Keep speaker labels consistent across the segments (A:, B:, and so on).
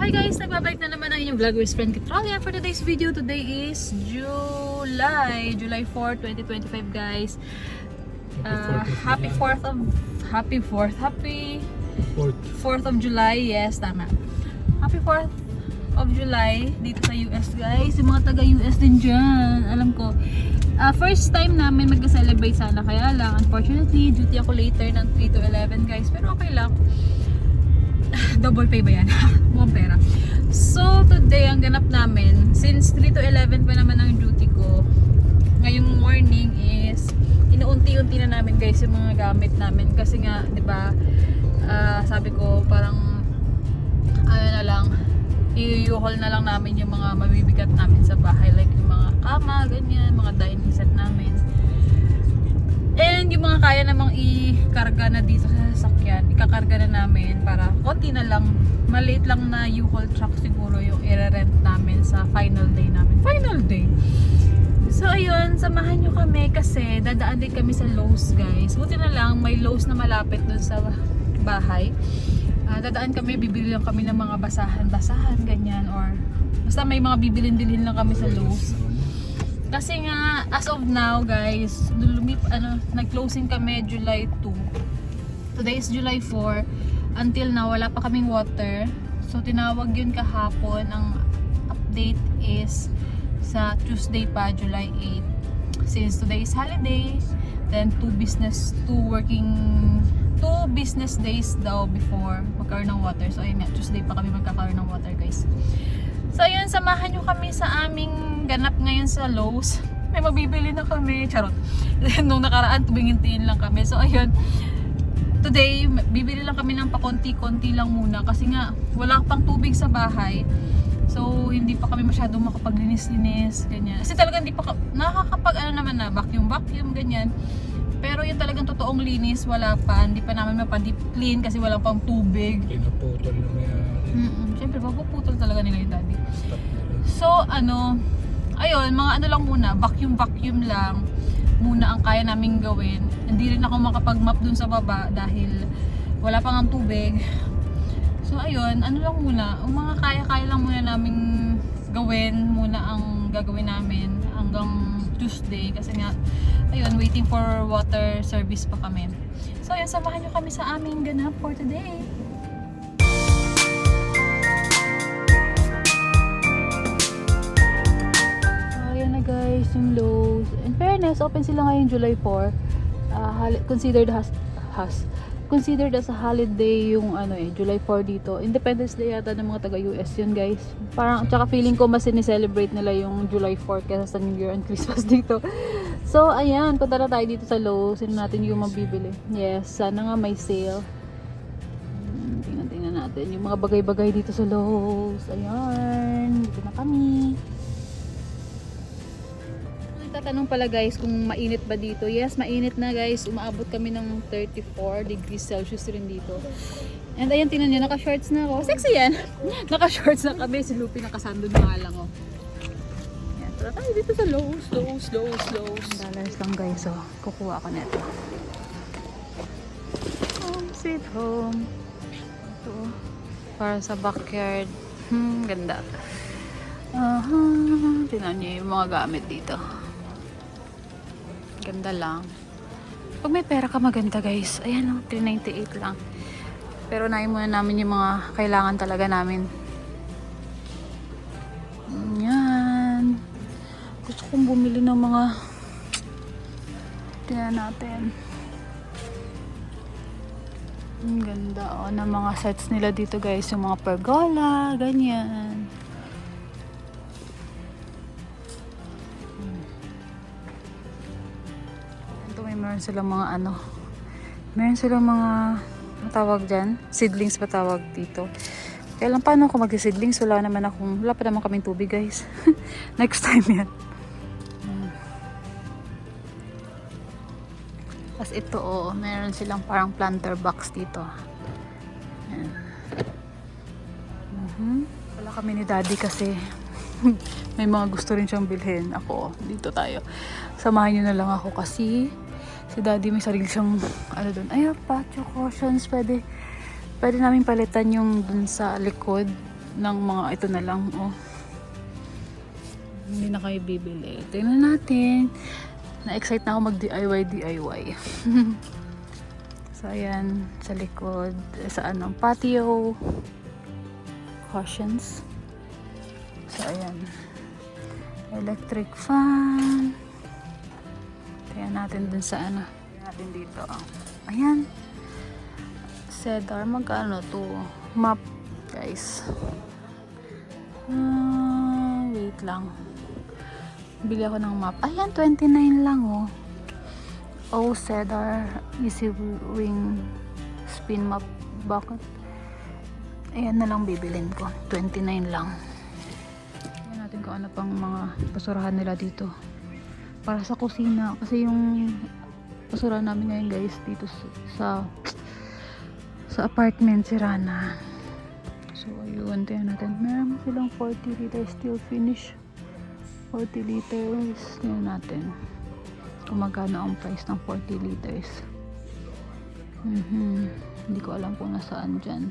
A: Hi guys! Nagbabalik na naman ang inyong vlogger's friend Kitralia for today's video. Today is July 4, 2025 guys. Happy 4th of July. Yes, tama. Happy 4th of July dito sa US guys. Yung mga taga US din dyan. Alam ko. First time namin magka-celebrate sana. Kaya lang, unfortunately, duty ako later ng 3 to 11 guys. Pero okay lang. Double pay ba yan? Mukhang pera. So, today, ang ganap namin, since 3 to 11 pa naman ang duty ko, ngayong morning is, inuunti-unti na namin guys yung mga gamit namin. Kasi nga, di ba, sabi ko, parang, ano na lang, i-haul na lang namin yung mga mabibigat namin sa bahay. Like yung mga kama, ganyan, mga dining set namin. And yung mga kaya namang i-karga na dito sa sasakyan, ikakarga na namin para konti na lang, maliit lang na U-Haul truck siguro yung i-rent namin sa final day namin. Final day! So ayun, samahan nyo kami kasi dadaan din kami sa Lowe's guys. Buti na lang, may Lowe's na malapit dun sa bahay. Dadaan kami, bibili lang kami ng mga basahan-basahan, ganyan, or basta may mga bibilin-bilhin lang kami sa Lowe's. Kasi nga, as of now guys, nag-closing kami July 2. Today is July 4. Until now, wala pa kaming water. So, tinawag yun kahapon. Ang update is sa Tuesday pa, July 8. Since today is holiday, then 2 business days daw before magkaroon ng water. So, ayun nga, Tuesday pa kami magkakaroon ng water guys. So ayun, samahan nyo kami sa aming ganap ngayon sa Lowe's. May mabibili na kami. Charot. Nung nakaraan, tubingin-tiin lang kami. So ayun, today, bibili lang kami ng pakonti-konti lang muna. Kasi nga, wala pang tubig sa bahay. So, hindi pa kami masyadong makapaglinis-linis. Ganyan. Kasi talagang hindi pa nakakapag na, vacuum, ganyan. Pero yung talagang totoong linis, wala pa. Hindi pa namin mapadip clean kasi wala pang tubig.
B: Pinaputol na may
A: Siyempre, mapuputol talaga nila yung daddy. So, ayun, mga lang muna, vacuum lang muna ang kaya naming gawin. Hindi rin ako makapag-map dun sa baba dahil wala pang ang tubig. So, ayun, lang muna, ang mga kaya-kaya lang muna naming gawin, muna ang gagawin namin hanggang Tuesday. Kasi nga, ayun, waiting for water service pa kami. So, ayun, samahan nyo kami sa aming ganap for today. Guys, yung Lowe's. In fairness, open sila ngayon July 4. Considered as a holiday yung July 4 dito. Independence Day yata ng mga taga-US yun guys. Parang, tsaka feeling ko mas sinicelebrate nila yung July 4 kaysa sa New Year and Christmas dito. So, ayan, punta na tayo dito sa Lowe's. Sino natin yung mabibili. Yes, sana nga may sale. Tingnan natin yung mga bagay-bagay dito sa Lowe's. Ayan, dito na kami. Tatanong pala guys kung mainit ba dito. Yes, mainit na guys. Umaabot kami ng 34 degrees Celsius rin dito. And ayan, tingnan nyo, naka-shorts na ako. Sexy yan! Naka-shorts na kami. Si Lupi nakasando na nga lang. Oh. Ayan, tara tayo dito sa Lowe's. $1 lang guys. Oh. Kukuha ako neto. Home sweet home. Ito. Para sa backyard. Ganda. Tingnan nyo yung mga gamit dito. Ganda lang. Pag may pera ka maganda guys. Ayan, $398 lang. Pero nahin muna namin yung mga kailangan talaga namin. Yan. Gusto kong bumili ng mga tingnan natin. Ang ganda ng mga sets nila dito guys. Yung mga pergola, ganyan. Meron silang mga tawag dyan, seedlings pa tawag dito. Kaya lang, paano ako mag-seedlings? Wala pa naman kaming tubig guys. Next time yan. Tapos ito meron silang parang planter box dito. Wala kami ni daddy kasi may mga gusto rin siyang bilhin. Ako, dito tayo. Samahan nyo na lang ako kasi si daddy may sarili siyang doon. Ay, patio cushions. Pwede namin palitan yung dun sa likod. ng mga ito na lang, oh. Hindi na kayo bibili. Tingnan natin. Na-excite na ako mag-DIY. So, ayan. Sa likod. Sa patio. Cushions. So, ayan. Electric fan. Tingnan natin dun sa Tingnan natin dito. Ayan. Cedar. Magkano to? Map, guys. Wait lang. Bili ako ng map. Ayan, 29 lang, oh. Oh, Cedar. Easy wing spin map. Bakit? Ayan na lang bibilin ko. 29 lang. Ayan natin kung ano pang mga basurahan nila dito. Para sa kusina. Kasi yung basurahan namin ngayon, guys, dito sa apartment, sira na. So, ayun. Tingnan natin. Meron silang 40 liters still finish. 40 liters. Tingnan natin. Kung magkano ang price ng 40 liters. Hindi ko alam kung nasaan dyan.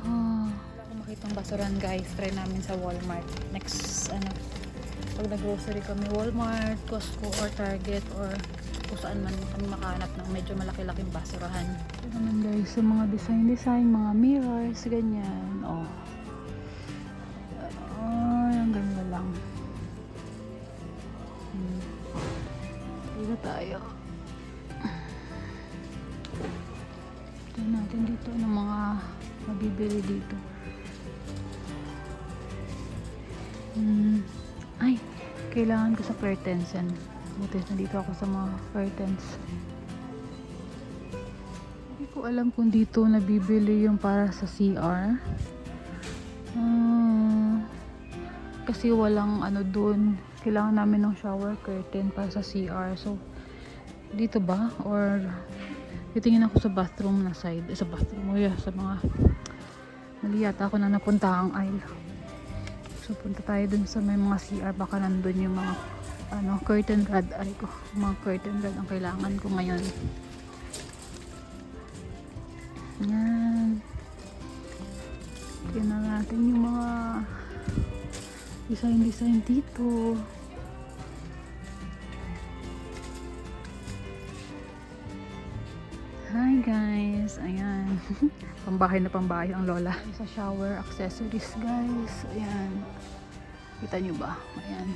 A: Wala akong makitang basuran, guys. Try namin sa Walmart. Next, pag nag-grocery kami, Walmart, Costco, or Target, or kung saan man kami makahanap ng medyo malaki-laking basurahan. Ito naman, guys, yung mga design, mga mirrors, ganyan. Oh. Yung ganda lang. Dito tayo. Ito natin dito ng mga mabibili dito. Ay, kailangan ko sa curtains yan. Buti na dito ako sa mga curtains. Hindi ko alam kung dito nabibili yung para sa CR. Kasi walang doon. Kailangan namin ng shower curtain para sa CR. So, dito ba? Or titingin ako sa bathroom na side. Sa bathroom. Sa mga mali yata ako na napunta ang aisle. So, punta tayo dun sa may mga CR. Baka nandun yung mga curtain rod. Mga curtain rod ang kailangan ko ngayon. Yan. Tingnan natin yung mga design dito. Hi guys, ayan. Pambahay ang lola. Sa shower accessories, guys. Ayan. Kita nyo ba? Ayan.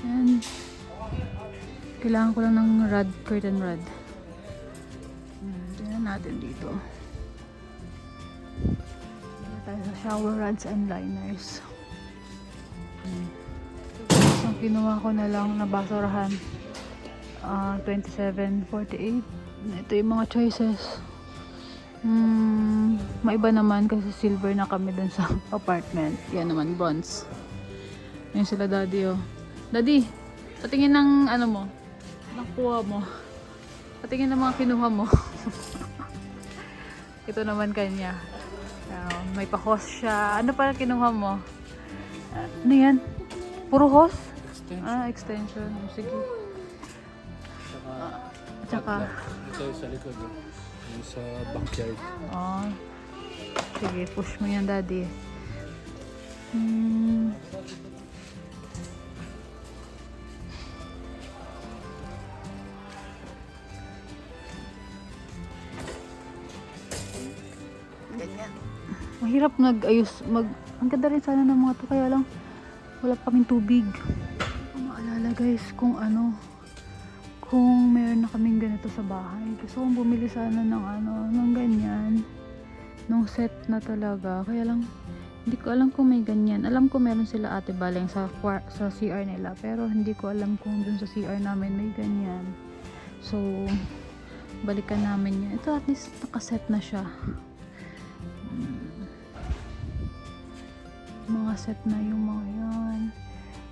A: Ayan. Kailangan ko lang ng curtain rod. Tingnan natin dito. Dito tayo sa shower rods and liners. Ang kinuha ko na lang na basurahan 27.48. Ito yung mga choices. Maiba naman kasi silver na kami dun sa apartment. Yan naman bronze. Yan sila daddy, oh. Daddy, patingin ng mo, nakuha mo. Patingin ng mga kinuha mo. Ito naman kanya. May pa-hose siya. Ano pa kinuha mo? Ano yan? Puro hose? Extension. Extension. Sige. Tsaka
B: ito sa likod. Yung sa backyard.
A: Sige, push mo yan, daddy. Ganyan. Mahirap nag-ayos. Ang ganda rin sana ng mga to. Kaya lang, wala pa kaming tubig. Maalala, guys, kung meron na kaming ganito sa bahay. Gusto kong bumili sana ng ganyan. Nung set na talaga. Kaya lang, hindi ko alam kung may ganyan. Alam ko meron sila Ate Baleng sa CR nila. Pero hindi ko alam kung dun sa CR namin may ganyan. So, balikan namin yan. Ito at least nakaset na siya. Mga set na yung mga yan.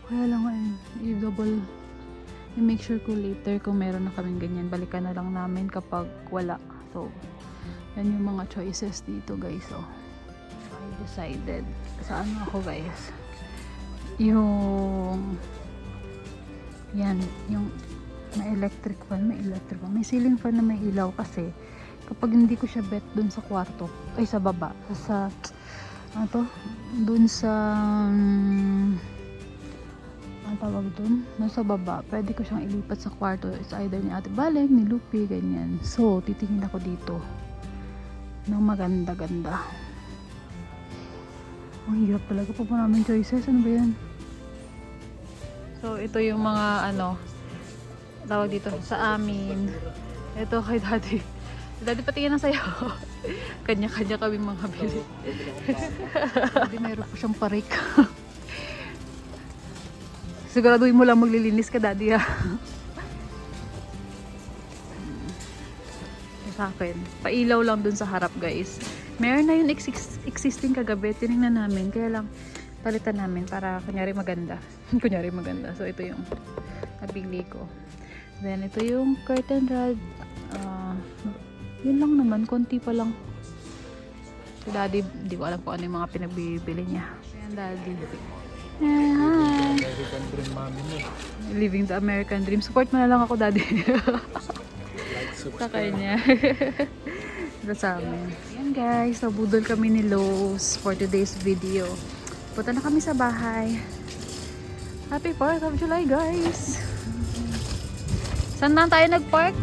A: Kaya lang i-make sure ko later kung meron na kaming ganyan. Balikan na lang namin kapag wala. So, yan yung mga choices dito, guys. So, I decided. Saan ako, guys? Yung may electric fan. May ceiling fan na may ilaw kasi kapag hindi ko siya bet dun sa kwarto, ay sa baba, sa ano to? Dun sa ang tawag dun? Nasa baba. Pwede ko siyang ilipat sa kwarto. It's either ni Ate Baleng, ni Lupi, ganyan. So, titingin ako dito ng maganda-ganda. Ang hirap talaga pa namin choices. Ano ba yan? So, ito yung mga ano, tawag dito sa amin. Ito kay Daddy. Daddy, patingin na sa'yo. Kanya-kanya kami mga bili. Daddy, mayroon po siyang parik. Siguraduhin mo lang maglilinis ka, Daddy, ha? Sa akin, pailaw lang dun sa harap, guys. Meron na yung existing kagabi. Tinignan namin. Kaya lang, palitan namin para kunyari maganda. Kunyari maganda. So, ito yung nabili ko. Then, ito yung curtain rod. Yun lang naman. Konti pa lang. Si Daddy, di ko alam kung ano yung mga pinagbibili niya. Ayan, Daddy. Hi!
B: American dream mami mo.
A: Living the American dream. Support mo na lang ako, Daddy.
B: Like,
A: Sa
B: subscribe.
A: kanya. Ito sa amin. Ayan, guys. Nabudol kami ni Lowe's for today's video. Punta na kami sa bahay. Happy 4th of July, guys! Saan na tayo nag-park?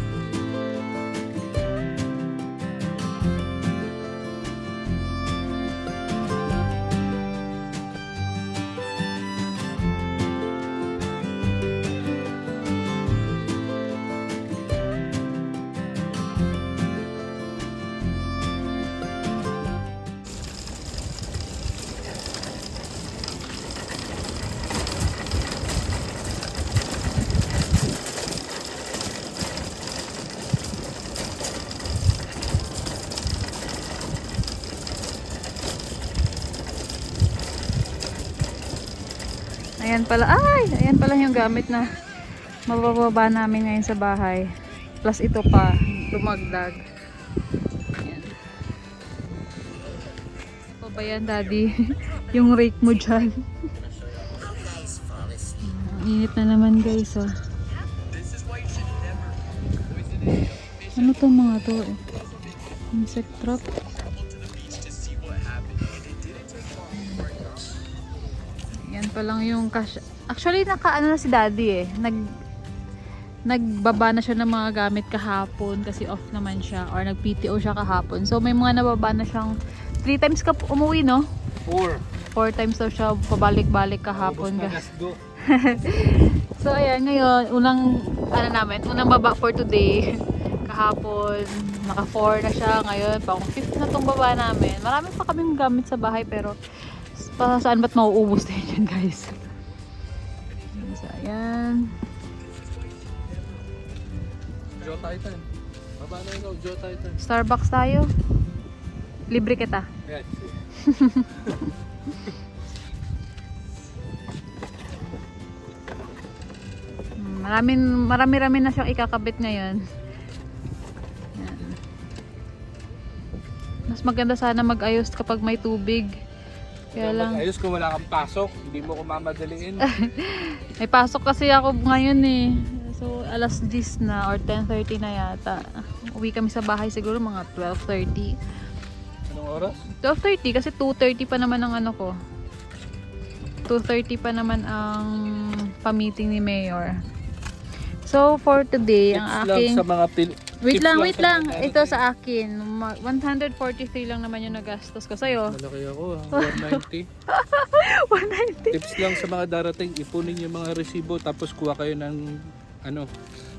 A: Ayan pala, ayan pala yung gamit na mabababa namin ngayon sa bahay. Plus ito pa, dumagdag. Ayan. O ba yan, Daddy? Yung rake mo dyan. Ang init na naman, guys, oh. Ano to mga to, eh? Insect trap. Yan pa lang yung cash. Actually, nakaano na si Daddy, eh. Nagbaba na siya ng mga gamit kahapon kasi off naman siya or nag-PTO siya kahapon. So may mga nababa na siyang 3 times ka umuwi, no? 4 times daw siya pabalik-balik kahapon, guys. So ayan, ngayon unang baba for today. Kahapon naka 4 na siya, ngayon pang 5th na tong baba namin. Marami pa kaming gamit sa bahay pero saan ba't mauubos din yan, guys? So, ayan.
B: Joe Titan. Baba na ikaw, Joe Titan.
A: Starbucks tayo. Libre kita.
B: Yan.
A: Marami na siyang ikakabit ngayon. Ayan. Mas maganda sana mag-ayos kapag may tubig. Kaya lang.
B: Ayos kung wala kang pasok, hindi mo ko mamadaliin.
A: May pasok kasi ako ngayon, eh. So, alas 10 na or 10:30 na yata. Uwi kami sa bahay siguro mga 12:30.
B: Anong oras?
A: 12:30 kasi 2:30 pa naman ang ano ko. 2:30 pa naman ang pa-meeting ni Mayor. So, for today, ang aking...
B: Lang sa mga
A: Wait lang. Ito sa akin. 143 lang naman yung nagastos ko. Sa'yo?
B: Malaki ako, 190.
A: 190.
B: Tips lang sa mga darating, ipunin yung mga resibo tapos kuha kayo ng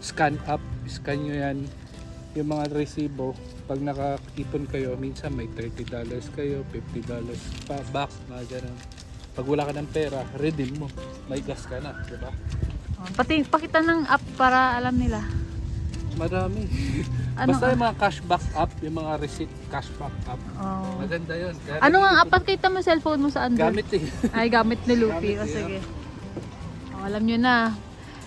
B: scan up, scan nyo yan yung mga resibo. Pag nakaipon kayo, minsan may $30 kayo, $50 pa back, mga ganun. Pag wala ka ng pera, redeem mo, may gas ka na, di ba?
A: Pati pakita ng app para alam nila.
B: Marami.
A: Ano
B: Basta yung mga cashback app, yung mga receipt cashback app,
A: Oh.
B: maganda yun. Kaya
A: Ano nga app? Pakita mo cellphone mo sa Android.
B: gamit eh.
A: Ay, gamit ni Lupi.
B: Gamit,
A: O sige. O, alam nyo na.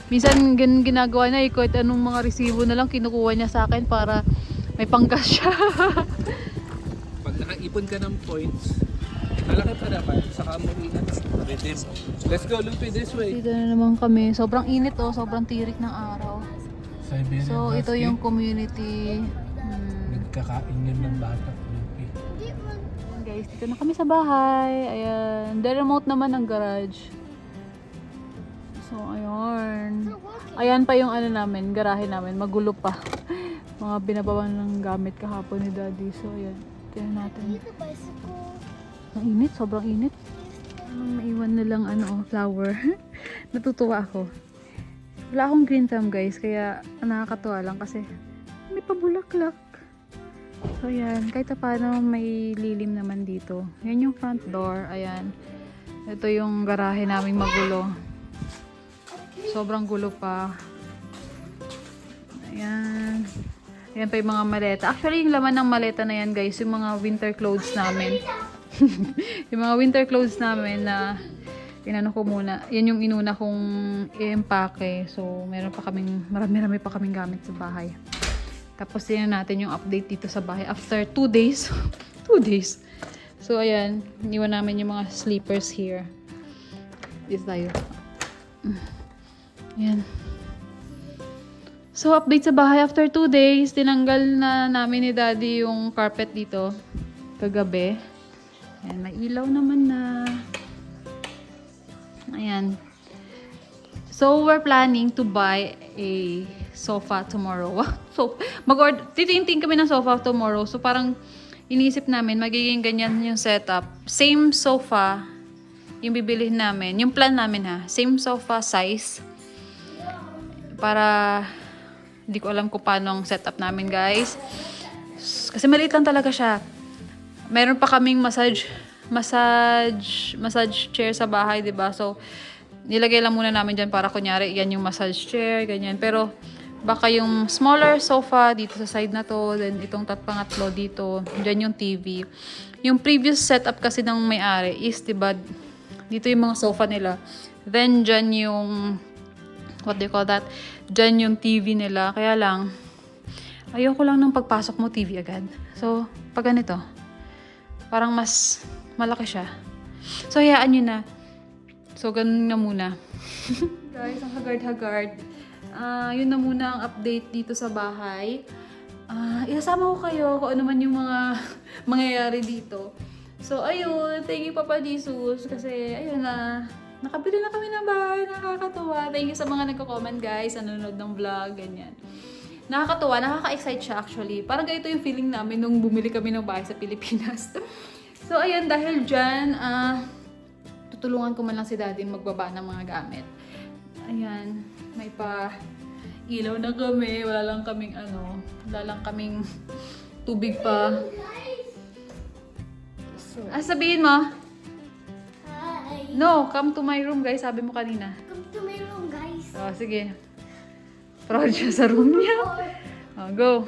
A: Minsan ginagawa niya, kahit anong mga resibo na lang kinukuha niya sa akin para may panggas siya.
B: Pag nakaipon ka ng points, malaki pa naman, saka mo redeem. Let's go, Lupi, this way.
A: Dito na naman kami. Sobrang init, oh. Sobrang tirik ng araw.
B: Siberian
A: So, ito
B: Husky.
A: yung community.
B: Nagkakain yun ng bata, Lupi.
A: Guys, guys. Dito na kami sa bahay. Ayan. The remote naman ng garage. So, ayun. Ayan pa yung ano namin, garahe namin. Magulo pa. Mga binabawan ng gamit kahapon ni Daddy. So, ayan. Tingnan natin. Ang init. Sobrang init. Naiwan na lang flower. Natutuwa ako. Wala akong green thumb guys. Kaya nakakatuwa lang kasi may pabulaklak. So, ayan. Kahit paano may lilim naman dito. Yan yung front door. Ayan. Ito yung garahe naming magulo. Sobrang gulo pa. Ayan. Ayan pa yung mga maleta. Actually, yung laman ng maleta na yan, guys, yung mga winter clothes namin. Yung mga winter clothes namin na inano ko muna. Yan yung inuna kong i-empake. So, meron pa kaming, marami pa kaming gamit sa bahay. Tapos, tingnan natin yung update dito sa bahay. After 2 days. 2 days. So, ayan. Iniwan namin yung mga sleepers here. This tayo. Ayan. So, update sa bahay. After 2 days, tinanggal na namin ni Daddy yung carpet dito. Kagabi. Ayan, may ilaw naman na. Ayan. So, we're planning to buy a sofa tomorrow. So, titingin kami ng sofa tomorrow. So, parang iniisip namin, magiging ganyan yung setup. Same sofa yung bibilihin namin. Yung plan namin ha. Same sofa size. Para, hindi ko alam kung paano ang setup namin, guys. Kasi maliit lang talaga siya. Meron pa kaming massage chair sa bahay, 'di ba? So, nilagay lang muna namin diyan para kunyari, yan yung massage chair, ganyan. Pero, baka yung smaller sofa dito sa side na to, then itong pangatlo dito, diyan yung TV. Yung previous setup kasi ng may-ari is, 'di ba, dito yung mga sofa nila. Then, diyan yung what do you call that? Diyan yung TV nila. Kaya lang, ayoko lang nung pagpasok mo TV agad. So, pag ganito, parang mas malaki siya. So, hayaan nyo na. So, ganun na muna. Guys, ang hagard-hagard. Yun na muna ang update dito sa bahay. Isasama ko kayo kung ano man yung mga mangyayari dito. So, ayun. Thank you, Papa Jesus. Kasi, ayun na. Nakabili na kami ng bahay. Nakakatuwa. Thank you sa mga nagko-comment, guys. Nanonood ng vlog, ganyan. Nakakatuwa. Nakaka-excite siya, actually. Parang ganito yung feeling namin nung bumili kami ng bahay sa Pilipinas. So, ayun. Dahil dyan, tutulungan ko man lang si Daddy magbaba ng mga gamit. Ayan. May ilaw na kami. Wala lang kaming tubig pa. So, sabihin mo? No, come to my room, guys. Sabi mo kanina.
C: Come to my room, guys.
A: Oh, sige. Proud siya sa room niya. Oh, go.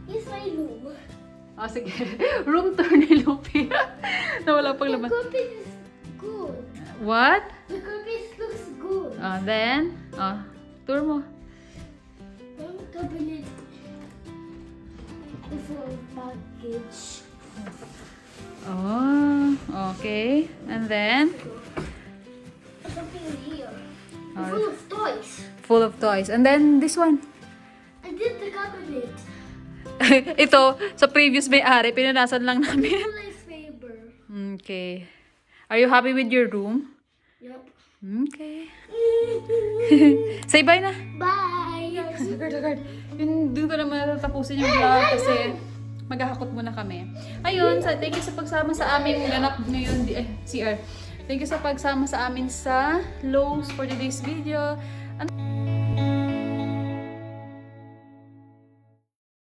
C: Here's my room.
A: Oh, sige. Room tour ni Lupi. Na wala pang
C: The
A: laman.
C: carpet is good.
A: What?
C: The carpet looks good.
A: Then? Tour mo.
C: One cabinet full package.
A: Oh, okay. And then?
C: Something in here.
A: Oh.
C: Full of toys.
A: Full of toys. And then, this one.
C: I did the cabinet.
A: Ito, sa previous may-ari, pinunasan lang namin.
C: My favorite.
A: Okay. Are you happy with your room?
C: Yep.
A: Okay. Say bye na.
C: Bye.
A: Agad. Doon ko naman tatapusin yung vlog kasi maghahakot muna kami. Ayun, thank you sa pagsama sa aming ganap ngayon. CR. Thank you sa pagsama sa amin sa Lowe's for today's video.